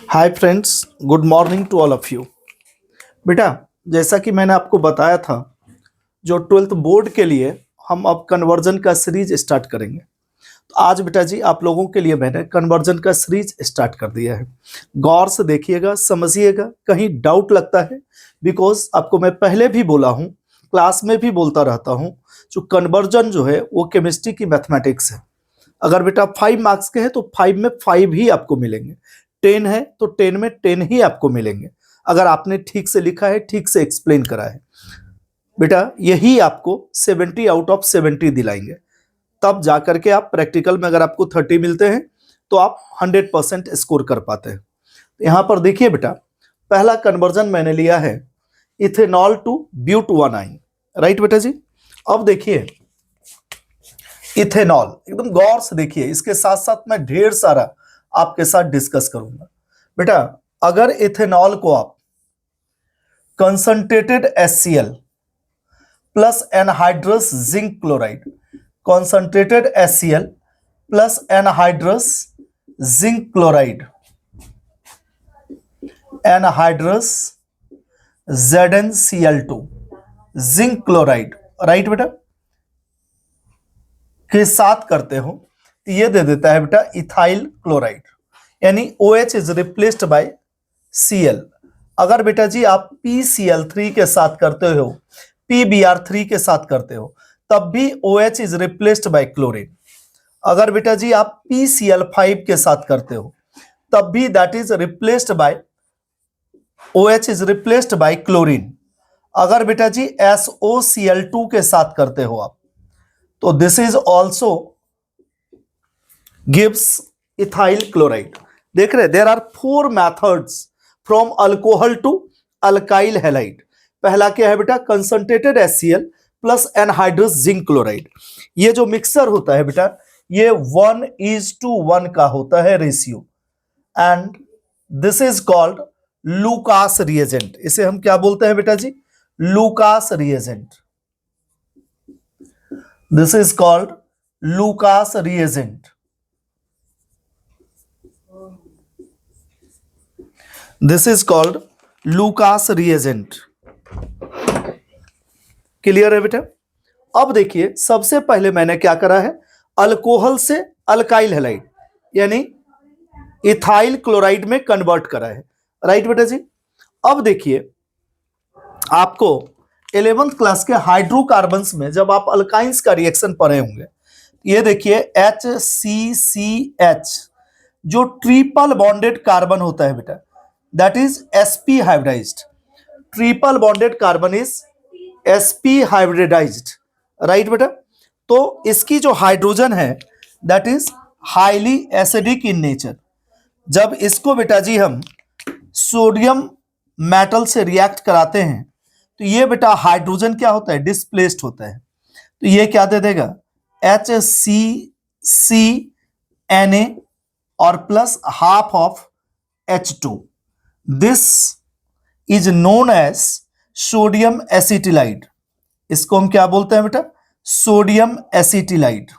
Hi friends, good morning to all of you. बेटा, जैसा कि मैंने आपको बताया था, जो ट्वेल्थ बोर्ड के लिए हम अब कन्वर्जन का सीरीज स्टार्ट करेंगे। तो आज बेटा जी आप लोगों के लिए मैंने कन्वर्जन का सीरीज स्टार्ट कर दिया है। गौर से देखिएगा, समझिएगा, कहीं डाउट लगता है बिकॉज आपको मैं पहले भी बोला हूँ, क्लास में भी बोलता रहता हूँ, जो कन्वर्जन जो है वो केमिस्ट्री की मैथमेटिक्स है। अगर बेटा 5 मार्क्स के हैं तो 5 में 5 ही आपको मिलेंगे, 10 है तो 10 में 10 ही आपको मिलेंगे, अगर आपने ठीक से लिखा है, ठीक से एक्सप्लेन करा है। बेटा यही आपको 70 आउट ऑफ 70 दिलाएंगे, तब जाकर के आप प्रैक्टिकल में अगर आपको 30 मिलते हैं तो आप 100% स्कोर कर पाते हैं। यहां पर देखिए बेटा, पहला कन्वर्जन मैंने लिया है इथेनॉल टू ब्यूट 1 राइट बेटा जी। अब देखिए इथेनॉल, एकदम गौर से देखिए, इसके साथ साथ मैं ढेर सारा आपके साथ डिस्कस करूंगा। बेटा अगर इथेनॉल को आप concentrated HCl plus anhydrous zinc chloride, concentrated HCl plus anhydrous zinc chloride, anhydrous ZnCl2 zinc chloride, right बेटा, के साथ करते हो तो ये दे देता है बेटा इथाइल क्लोराइड, यानी OH is replaced by Cl। अगर बेटा जी आप PCl3 के साथ करते हो, PBr3 के साथ करते हो, तब भी OH is replaced bye chlorine. अगर बेटा जी आप PCl5 के साथ करते हो, तब भी that is replaced bye OH is replaced bye chlorine. अगर बेटा जी SOCl2 के साथ करते हो आप, तो this is also gives ethyl chloride. देख रहे, there are 4 methods from alcohol to alkyl halide. पहला क्या है बेटा, concentrated HCl plus anhydrous zinc chloride. ये जो मिक्सर होता है बेटा, ये 1:1 का होता है ratio, and this is called Lucas reagent. इसे हम क्या बोलते हैं बेटा जी, Lucas reagent. This is called Lucas reagent. This is called Lucas reagent. Clear है बेटा। अब देखिए, सबसे पहले मैंने क्या करा है, अल्कोहल से अल्काइल हैलाइड यानी इथाइल क्लोराइड में कन्वर्ट करा है, राइट बेटा जी। अब देखिए, आपको 11th क्लास के हाइड्रोकार्बन्स में जब आप अल्काइंस का रिएक्शन पढ़े होंगे, ये देखिए HCCH जो ट्रिपल बॉन्डेड कार्बन होता है बेटा, that is sp hybridized. Triple bonded carbon is sp hybridized, right बेटा। तो इसकी जो हाइड्रोजन है that is highly acidic in nature. जब इसको बेटा जी हम सोडियम मेटल से रिएक्ट कराते हैं तो ये बेटा हाइड्रोजन क्या होता है, डिस्प्लेस्ड होता है। तो ये क्या दे देगा, HCCNA और plus half of H2। This is known as sodium acetylide. इसको हम क्या बोलते हैं बेटा, sodium acetylide,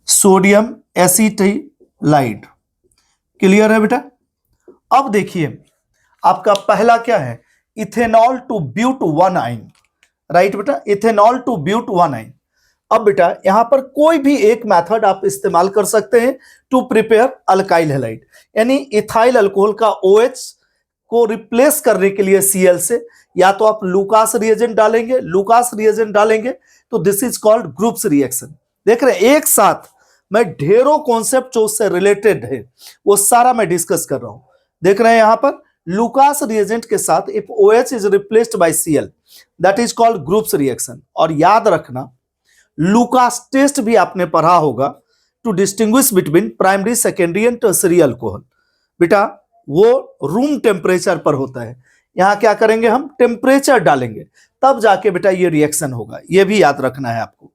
sodium acetylide. Clear है बेटा। अब देखिए, आपका पहला क्या है, इथेनॉल टू ब्यूट 1 राइट बेटा, इथेनॉल टू ब्यूट 1। अब बेटा यहां पर कोई भी एक मेथड आप इस्तेमाल कर सकते हैं टू प्रिपेयर अल्काइल हैलाइड, यानी इथाइल अल्कोहल का OH को रिप्लेस करने के लिए Cl से, या तो आप लूकास रिएजेंट डालेंगे, लूकास रिएजेंट डालेंगे तो this is called groups reaction. देख रहे हैं, एक साथ मैं ढेरों कॉन्सेप्ट जो उससे रिलेटेड है वो सारा मैं डिस्कस कर रहा हूं। देख रहे हैं यहां पर लूकास रिएजेंट के साथ if OH is replaced by Cl that is called groups reaction. और याद रखना, लूकास टेस्ट भी आपने पढ़ा होगा to distinguish between primary, secondary and tertiary alcohol. बेटा वो रूम टेम्परेचर पर होता है, यहां क्या करेंगे, हम टेम्परेचर डालेंगे तब जाके बेटा ये रिएक्शन होगा, ये भी याद रखना है आपको।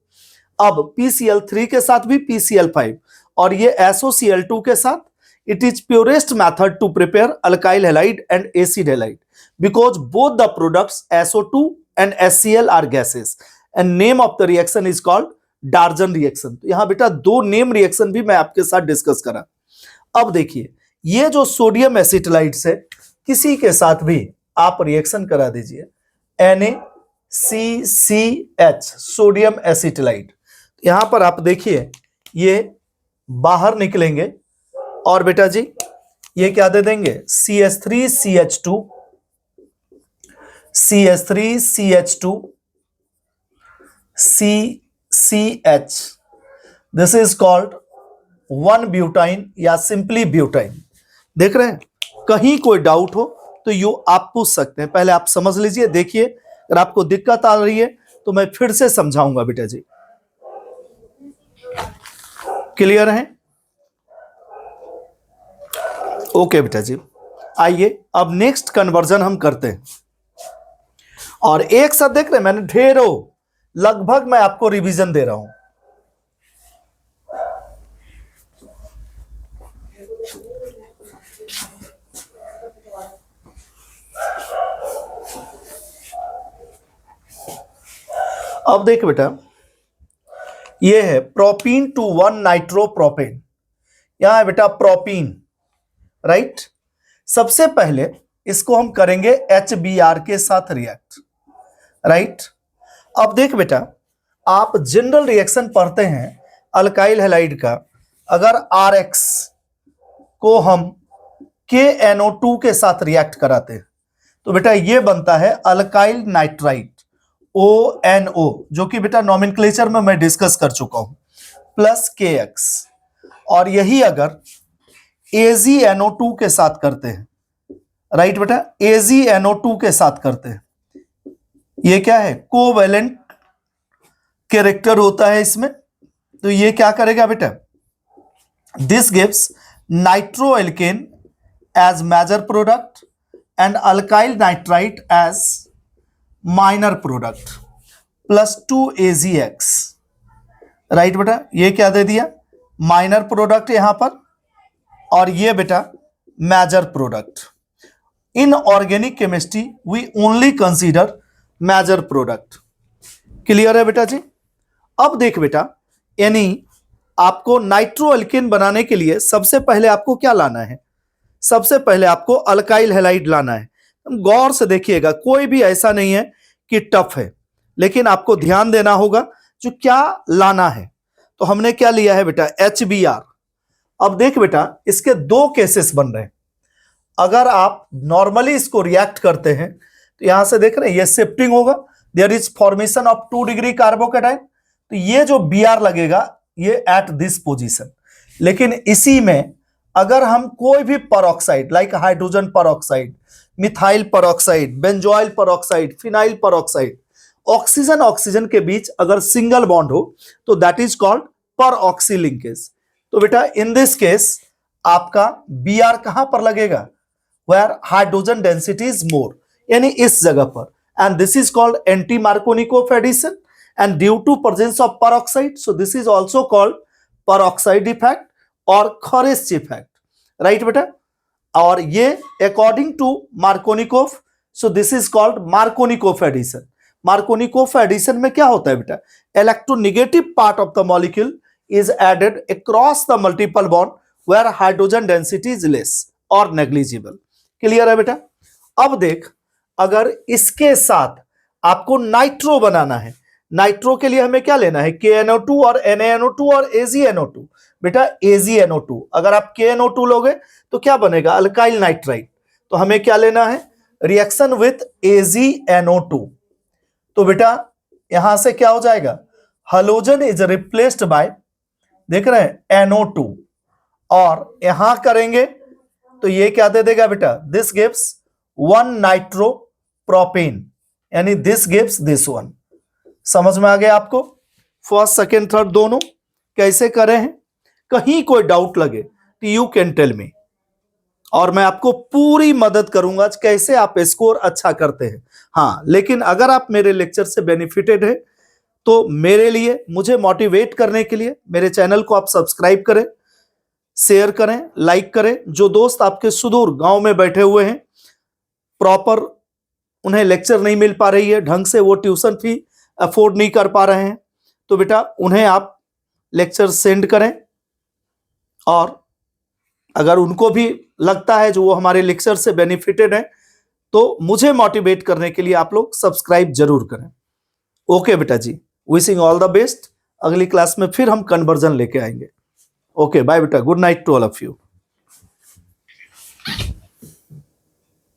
अब PCl3 के साथ भी PCl5 और ये SOCl2 के साथ, it is purest method to prepare alkyl halide and acid halide because both the products SO2 and HCl are gases and name of the reaction is called डार्जन reaction. तो यहां बेटा 2 नेम रिएक्शन भी मैं आपके साथ discuss करा। अब देखिए, ये जो सोडियम एसिटाइड से किसी के साथ भी आप रिएक्शन करा दीजिए, NaCCH सोडियम एसिटाइड, यहां पर आप देखिए ये बाहर निकलेंगे और बेटा जी ये क्या दे देंगे, CH3CH2 CH3CH2 CCH, this is called 1 butyne या सिंपली ब्यूटाइन। देख रहे हैं, कहीं कोई डाउट हो तो यू आप पूछ सकते हैं, पहले आप समझ लीजिए। देखिए अगर आपको दिक्कत आ रही है तो मैं फिर से समझाऊंगा बेटा जी। क्लियर है? ओके बेटा जी, आइए अब नेक्स्ट कन्वर्जन हम करते हैं। और एक साथ देख रहे हैं, मैंने ढेरों लगभग मैं आपको रिवीजन दे रहा हूं। अब देख बेटा, ये है प्रोपीन टू 1 नाइट्रोप्रोपेन। यहां है बेटा प्रोपीन, राइट। सबसे पहले इसको हम करेंगे HBr के साथ रिएक्ट, राइट। अब देख बेटा, आप जनरल रिएक्शन पढ़ते हैं अल्काइल हैलाइड का, अगर RX को हम KNO2 के साथ रिएक्ट कराते हैं तो बेटा ये बनता है अल्काइल नाइट्राइट ONO, जो कि बेटा नॉमेनक्लेचर में मैं डिस्कस कर चुका हूं, प्लस KX। और यही अगर AgNO2 के साथ करते हैं, राइट बेटा, AgNO2 के साथ करते हैं, ये क्या है, कोवेलेंट कैरेक्टर होता है इसमें, तो ये क्या करेगा बेटा, this gives nitroalkane as major product and alkyl nitrite as minor product plus 2 AgX, right बेटा। ये क्या दे दिया, माइनर प्रोडक्ट यहां पर, और ये बेटा major product. In organic chemistry we only consider major product. Clear है बेटा जी? अब देख बेटा, यानी आपको नाइट्रोएल्केन बनाने के लिए सबसे पहले आपको क्या लाना है, सबसे पहले आपको अल्काइल हैलाइड लाना है। गौर से देखिएगा, कोई भी ऐसा नहीं है कि टफ है, लेकिन आपको ध्यान देना होगा जो क्या लाना है। तो हमने क्या लिया है बेटा, HBr। अब देख बेटा, इसके दो केसेस बन रहे हैं। अगर आप नॉर्मली इसको रिएक्ट करते हैं तो यहां से देख रहे हैं ये शिफ्टिंग होगा, there is formation of 2 degree carbocation, तो ये जो Br लगेगा ये एट दिस पोजीशन। लेकिन इसी में अगर हम कोई भी peroxide like hydrogen peroxide, methyl peroxide, benzoyl peroxide, phenyl peroxide, oxygen oxygen के बीच अगर सिंगल बॉन्ड हो तो that is called peroxy linkage. तो बेटा इन दिस केस आपका Br कहां पर लगेगा, where hydrogen density is more, यानी इस जगह पर, and this is called anti Markovnikov addition, and due to presence of peroxide, so this is also called peroxide effect और खरेश इफेक्ट, राइट बेटा। और ये according to Markovnikov, so this is called Markovnikov addition. Markovnikov addition में क्या होता है बेटा, electronegative part of the molecule is added across the multiple bond where hydrogen density is less और नेग्लिजिबल। क्लियर है बेटा? अब देख, अगर इसके साथ आपको नाइट्रो बनाना है, नाइट्रो के लिए हमें क्या लेना है, KNO2 और NaNO2 और AgNO2। बेटा AgNO2, अगर आप KNO2 लोगे तो क्या बनेगा, अल्काइल नाइट्राइट। तो हमें क्या लेना है, रिएक्शन विथ AgNO2। तो बेटा यहां से क्या हो जाएगा, हेलोजन इज रिप्लेस्ड बाय, देख रहे हैं, NO2, और यहां करेंगे तो ये क्या दे देगा बेटा, दिस गिव्स 1 नाइट्रोप्रोपेन, यानी दिस गिव्स दिस वन। समझ में आ गया आपको? फर्स्ट सेकेंड थर्ड दोनों कैसे करे हैं, कहीं कोई डाउट लगे तो यू कैन टेल मी, और मैं आपको पूरी मदद करूंगा कैसे आप स्कोर अच्छा करते हैं। हाँ, लेकिन अगर आप मेरे लेक्चर से बेनिफिटेड है तो मेरे लिए, मुझे मोटिवेट करने के लिए मेरे चैनल को आप सब्सक्राइब करें, शेयर करें, लाइक करें। जो दोस्त आपके सुदूर गांव में बैठे हुए हैं, प्रॉपर उन्हें लेक्चर नहीं मिल पा रही है ढंग से, वो ट्यूशन फी अफोर्ड नहीं कर पा रहे हैं, तो बेटा उन्हें आप लेक्चर सेंड करें और अगर उनको भी लगता है जो वो हमारे लेक्चर से बेनिफिटेड है तो मुझे मोटिवेट करने के लिए आप लोग सब्सक्राइब जरूर करें। ओके बेटा जी, विशिंग ऑल द बेस्ट। अगली क्लास में फिर हम कन्वर्जन लेके आएंगे। ओके बाय बेटा, good night to all of you.